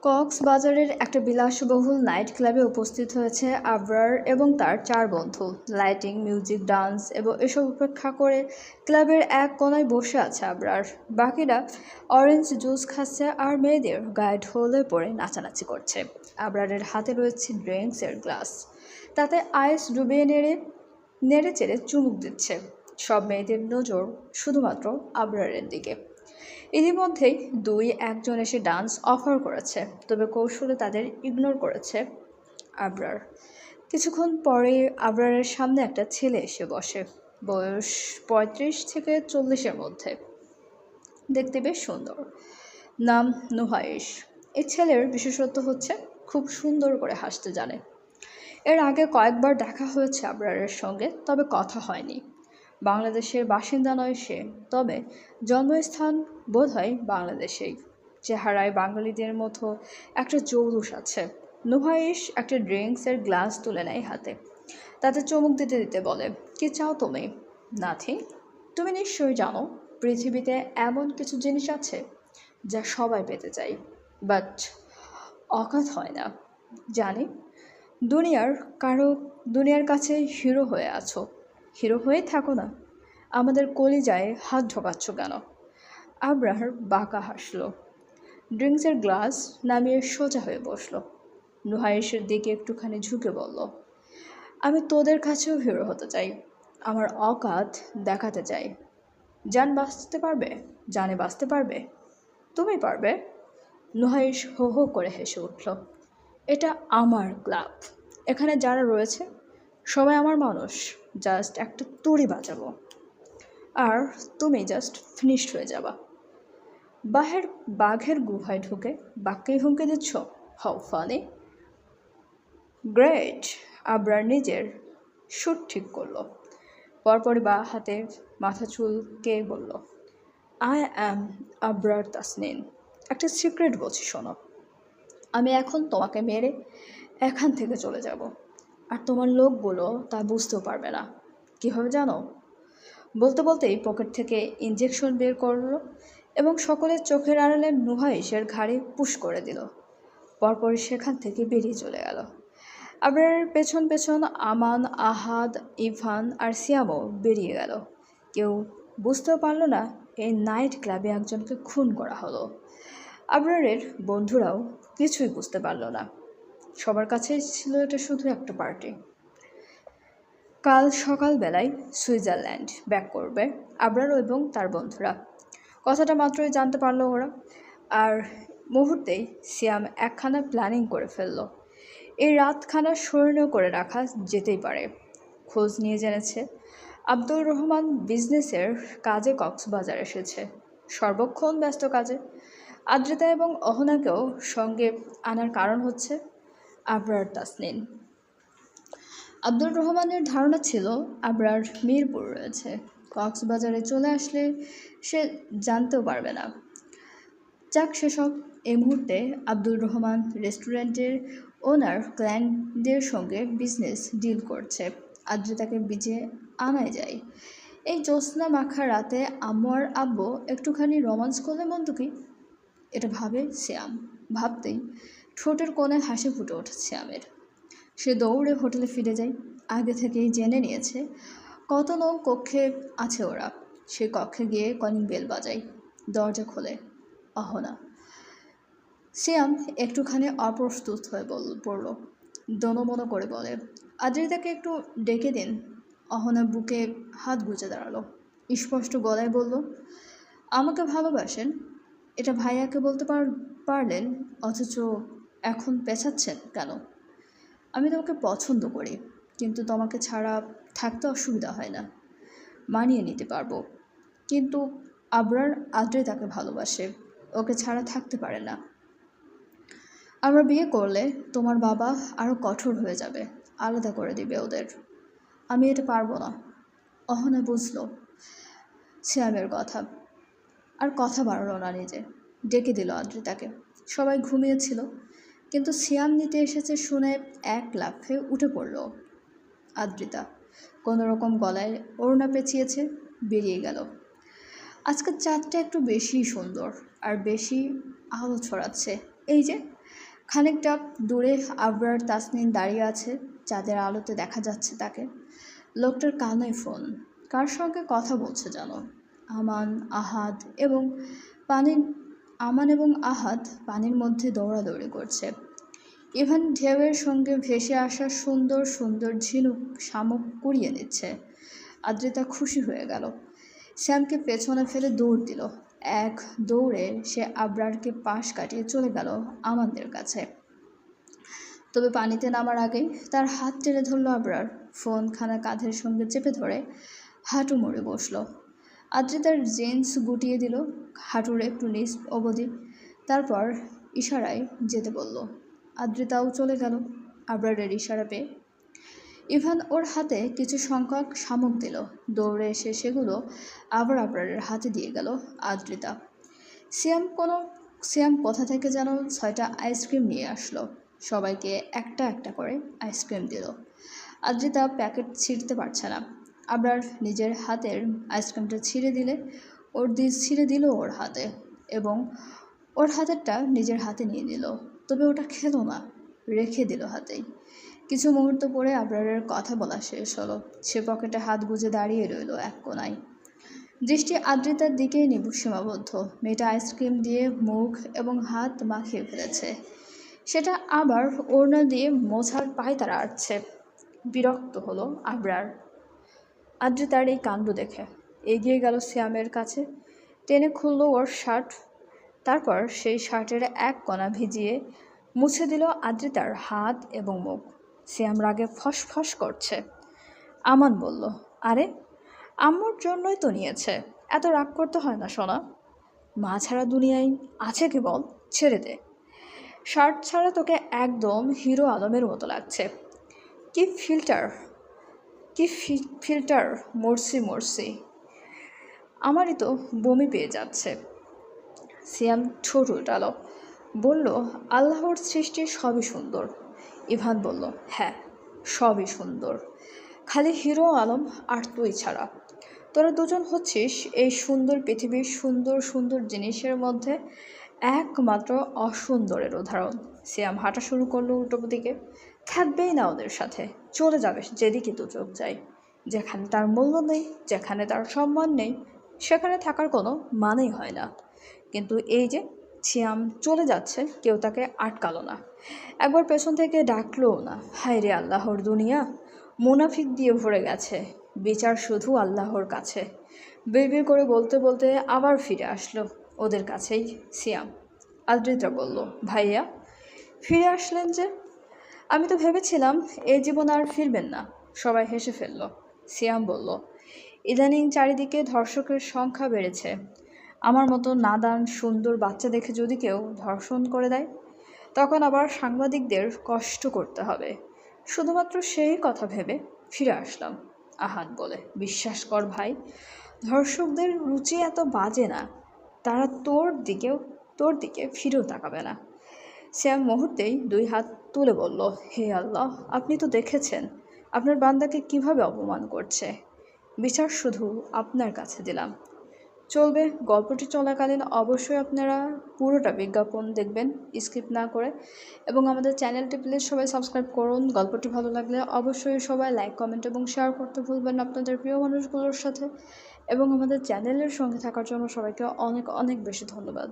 কক্সবাজারের একটা বিলাসবহুল নাইট ক্লাবে উপস্থিত হয়েছে আবরার এবং তার 4 বন্ধু। লাইটিং, মিউজিক, ডান্স এবং এসব উপেক্ষা করে ক্লাবের এক কোনায় বসে আছে আবরার। বাকিরা অরেঞ্জ জুস খাচ্ছে আর মেয়েদের গায়ে ঢোলে পড়ে নাচানাচি করছে। আবরারের হাতে রয়েছে ড্রিঙ্কসের গ্লাস, তাতে আইস ডুবিয়ে নেড়ে নেড়ে চেড়ে চুমুক দিচ্ছে। সব মেয়েদের নজর শুধুমাত্র আবরারের দিকে। ইতিমধ্যেই একজন এসে ডান্স অফার করেছে, তবে কৌশলে তাদের ইগনোর করেছে আবরার। কিছুক্ষণ পরে আবরারের সামনে একটা ছেলে এসে বসে। বয়স 35 থেকে 40-এর মধ্যে, দেখতে বেশ সুন্দর। নাম নুহাইশ। এই ছেলের বিশেষত্ব হচ্ছে খুব সুন্দর করে হাসতে জানে। এর আগে কয়েকবার দেখা হয়েছে আবরারের সঙ্গে, তবে কথা হয়নি। বাংলাদেশের বাসিন্দা নয় সে, তবে জন্মস্থান বোধহয় বাংলাদেশেই। চেহারায় বাঙালিদের মতো একটা জৌলুস আছে। নুহাইশ একটা ড্রিঙ্কসের গ্লাস তুলে নেয় হাতে, তাতে চুমুক দিতে দিতে বলে, কি চাও তুমি? নাথিং। তুমি নিশ্চয়ই জানো পৃথিবীতে এমন কিছু জিনিস আছে যা সবাই পেতে চায়, বাট অকাত হয় না। জানি দুনিয়ার কারো দুনিয়ার কাছে হিরো হয়ে আছো, হিরো হয়েই থাকো না। আমাদের কলিজায় হাত ঢোকাচ্ছ কেন? আবরার বাঁকা হাসল, ড্রিঙ্কসের গ্লাস নামিয়ে সোজা হয়ে বসল। নুহাইশের দিকে একটুখানি ঝুঁকে বলল, আমি তোদের কাছেও হিরো হতে চাই, আমার অকাত দেখাতে চাই। জান বাঁচতে পারবে? জানে বাঁচতে পারবে? তুমি পারবে? নুহাইশ হো হো করে হেসে উঠল। এটা আমার ক্লাব, এখানে যারা রয়েছে সবাই আমার মানুষ। জাস্ট একটা তুড়ি বাজাবো আর তুমি জাস্ট ফিনিশড হয়ে যাবা। বাঘের গুহায় ঢুকে বাঘকেই হুমকে দিচ্ছ? How funny. গ্রেট। আবরার নিজের সুর ঠিক করলো, পরপরই বা হাতে মাথা চুলকে বলল, আই অ্যাম আবরার তাসনিন। একটা সিক্রেট বলছি শোনো, আমি এখন তোমাকে মেরে এখান থেকে চলে যাব, আর তোমার লোকগুলো তা বুঝতেও পারবে না। কীভাবে জানো? বলতে বলতেই পকেট থেকে ইঞ্জেকশন বের করলো এবং সকলের চোখের আড়ালে নুহাইশের ঘাড়ে পুশ করে দিল। পরপরই সেখান থেকে বেরিয়ে চলে গেল। আবার পেছন পেছন আমান, আহাদ, ইভান আর সিয়ামও বেরিয়ে গেল। কেউ বুঝতেও পারল না এই নাইট ক্লাবে একজনকে খুন করা হলো। আবরারের বন্ধুরাও কিছুই বুঝতে পারল না। সবার কাছেই ছিল এটা শুধু একটা পার্টি। কাল সকালবেলায় সুইজারল্যান্ড ব্যাক করবে আবরার এবং তার বন্ধুরা। কথাটা মাত্রই জানতে পারলো ওরা, আর মুহূর্তেই সিয়াম একখানা প্ল্যানিং করে ফেলল। এই রাতখানা স্মরণীয় করে রাখা যেতেই পারে। খোঁজ নিয়ে জেনেছে আব্দুর রহমান বিজনেসের কাজে কক্সবাজার এসেছে, সর্বক্ষণ ব্যস্ত কাজে। আদ্রিতা এবং অহনাকেও সঙ্গে আনার কারণ হচ্ছে আবরার তাসনিন। আব্দুর রহমানের ধারণা ছিল আবরার মিরপুর রয়েছে, কক্সবাজারে চলে আসলে সে জানতেও পারবে না। যাক সেসব, এই মুহূর্তে আব্দুর রহমান রেস্টুরেন্টের ওনার ক্লায়েন্টদের সঙ্গে বিজনেস ডিল করছে। আদ্রিতাকে বিজে আনায় যায়। এই জ্যোৎস্না মাখা রাতে আম্মু আর আব্বু একটুখানি রোমান্স করলে মন্দ কি? এটা ভাবে শ্যাম। ভাবতেই ঠোঁটের কোণে হাসি ফুটে ওঠে শ্যামের। সে দৌড়ে হোটেলে ফিরে যায়। আগে থেকেই জেনে নিয়েছে কত নং কক্ষে আছে ওরা। সে কক্ষে গিয়ে কলিং বেল বাজায়। দরজা খোলে অহনা। শ্যাম একটুখানি অপ্রস্তুত হয়ে পড়ল। দনমনো করে বলে, আদ্রিতাকে একটু ডেকে দিন। অহনা বুকে হাত গুজে দাঁড়ালো, স্পষ্ট গলায় বলল, আমাকে ভালোবাসেন এটা ভাইয়াকে বলতে পারলেন, অথচ এখন পেছাচ্ছেন কেন? আমি তোমাকে পছন্দ করি, কিন্তু তোমাকে ছাড়া থাকতে অসুবিধা হয় না, মানিয়ে নিতে পারবো। কিন্তু আবরার আদ্রিতাকে ভালোবাসে, ওকে ছাড়া থাকতে পারে না। আমরা বিয়ে করলে তোমার বাবা আরও কঠোর হয়ে যাবে, আলাদা করে দিবে ওদের। আমি এটা পারবো না। অহনা বুঝলো শ্যামের কথা, আর কথা বাড়ল না নিজে। ডেকে দিল আদ্রিতাকে। সবাই ঘুমিয়েছিল, কিন্তু শ্যাম নিতে এসেছে শুনে এক লাফে উঠে পড়ল আদ্রিতা। কোনো রকম গলায় ওড়না পেঁচিয়েছে, বেরিয়ে গেল। আজকের চাঁদটা একটু বেশি সুন্দর আর বেশি আলো ছড়াচ্ছে। এই যে খানিকটা দূরে আবরার তাসনিন দাঁড়িয়ে আছে, যাদের আলোতে দেখা যাচ্ছে তাকে। লোকটার কানে ফোন, কার সঙ্গে কথা বলছে জানো? আমান আহাদ এবং পানির আমান এবং আহাদ পানির মধ্যে দৌড়াদৌড়ি করছে। ইভান ঢেউয়ের সঙ্গে ভেসে আসা সুন্দর সুন্দর ঝিনুক শামুক কুড়িয়ে নিচ্ছে। আদ্রিতা খুশি হয়ে গেল। শ্যামকে পেছনে ফেলে দৌড় দিল। এক দৌড়ে সে আবরারকে পাশ কাটিয়ে চলে গেল আমানদের কাছে। তবে পানিতে নামার আগেই তার হাত টেনে ধরল আবরার। ফোনখানা কাঁধের সঙ্গে চেপে ধরে হাঁটু মুড়ে বসল। আদ্রিতার জিন্স গুটিয়ে দিল হাঁটুর একটু নিচ অবধি, তারপর ইশারায় যেতে বলল। আদ্রিতাও চলে গেল আবরারের ইশারা পেয়ে। ইভান ওর হাতে কিছু সংখ্যক শামুক দিল। দৌড়ে এসে সেগুলো আবার আবরারের হাতে দিয়ে গেল আদ্রিতা। সিয়াম কোথা থেকে যেন 6টা আইসক্রিম নিয়ে আসলো। সবাইকে একটা একটা করে আইসক্রিম দিল। আদ্রিতা প্যাকেট ছিঁড়তে পারছে না। আবরার নিজের হাতের আইসক্রিমটা ছিঁড়ে দিল ওর হাতে, এবং ওর হাতেরটা নিজের হাতে নিয়ে নিল। তবে ওটা খেলো না, রেখে দিল হাতেই। কিছু মুহূর্ত পরে আবরারের কথা বলা শেষ হলো। সে পকেটে হাত গুজে দাঁড়িয়ে রইল এক কোনায়। দৃষ্টি আদ্রিতার দিকেই সীমাবদ্ধ। মেয়েটা আইসক্রিম দিয়ে মুখ এবং হাত মাখিয়ে ফেলেছে, সেটা আবার ওড়না দিয়ে মোছার পায়তারা আটছে। বিরক্ত হলো আবরার আদ্রিতার এই কাণ্ড দেখে। এগিয়ে গেল শ্যামের কাছে, টেনে খুলল ওর শার্ট। তারপর সেই শার্টের এক কোণা ভিজিয়ে মুছে দিল আদ্রিতার হাত এবং মুখ। শ্যাম রাগে ফসফস করছে। আমান বলল, আরে আম্মুর জন্যই তো নিয়েছে, এত রাগ করতে হয় না সোনা। মা ছাড়া দুনিয়ায় আছে কি বল? ছেড়ে দে। শার্ট ছাড়া তোকে একদম হিরো আলমের মতো লাগছে। কি ফিল্টার, মরছি। আমারই তো বমি পেয়ে যাচ্ছে। সিয়াম ঠোঁট উল্টালো, বলল, আল্লাহর সৃষ্টি সবই সুন্দর। ইভান বলল, হ্যাঁ সবই সুন্দর, খালি হিরো আলম আর তুই ছাড়া। তোরা দুজন হচ্ছিস এই সুন্দর পৃথিবীর সুন্দর সুন্দর জিনিসের মধ্যে একমাত্র অসুন্দরের উদাহরণ। সিয়াম হাঁটা শুরু করলো উল্টো দিকে। থাকবেই না ওদের সাথে, চলে যাবে যেদিকে দু চোখ যায়। যেখানে তার মূল্য নেই, যেখানে তার সম্মান নেই, সেখানে থাকার কোনো মানেই হয় না। কিন্তু এই যে সিয়াম চলে যাচ্ছে, কেউ তাকে আটকালো না, একবার পেছন থেকে ডাকলোও না। হায় রে আল্লাহর দুনিয়া, মুনাফিক দিয়ে ভরে গেছে, বিচার শুধু আল্লাহর কাছে। বিড়বিড় করে বলতে বলতে আবার ফিরে আসলো ওদের কাছেই সিয়াম। আদ্রিতা বলল, ভাইয়া ফিরে আসলেন যে? আমি তো ভেবেছিলাম এই জীবন আর ফিরবেন না। সবাই হেসে ফেলল। সিয়াম বলল, ইদানিং চারিদিকে ধর্ষকের সংখ্যা বেড়েছে। আমার মতো নাদান সুন্দর বাচ্চা দেখে যদি কেউ ধর্ষণ করে দেয়, তখন আবার সাংবাদিকদের কষ্ট করতে হবে। শুধুমাত্র সেই কথা ভেবে ফিরে আসলাম। আহাদ বলে, বিশ্বাস কর ভাই, ধর্ষকদের রুচি এত বাজে না, তারা তোর দিকে ফিরেও তাকাবে না। শ্যাম মুহূর্তেই 2 হাত তুলে বলল, হে আল্লাহ, আপনি তো দেখেছেন আপনার বান্দাকে কিভাবে অপমান করছে। বিচার শুধু আপনার কাছে দিলাম। চলবে, গল্পটি চলাকালীন অবশ্যই আপনারা পুরোটা বিজ্ঞাপন দেখবেন স্কিপ না করে, এবং আমাদের চ্যানেলটি প্লিজ সবাই সাবস্ক্রাইব করুন। গল্পটি ভালো লাগলে অবশ্যই সবাই লাইক, কমেন্ট এবং শেয়ার করতে ভুলবেন না আপনাদের প্রিয় মানুষগুলোর সাথে। এবং আমাদের চ্যানেলের সঙ্গে থাকার জন্য সবাইকে অনেক অনেক বেশি ধন্যবাদ।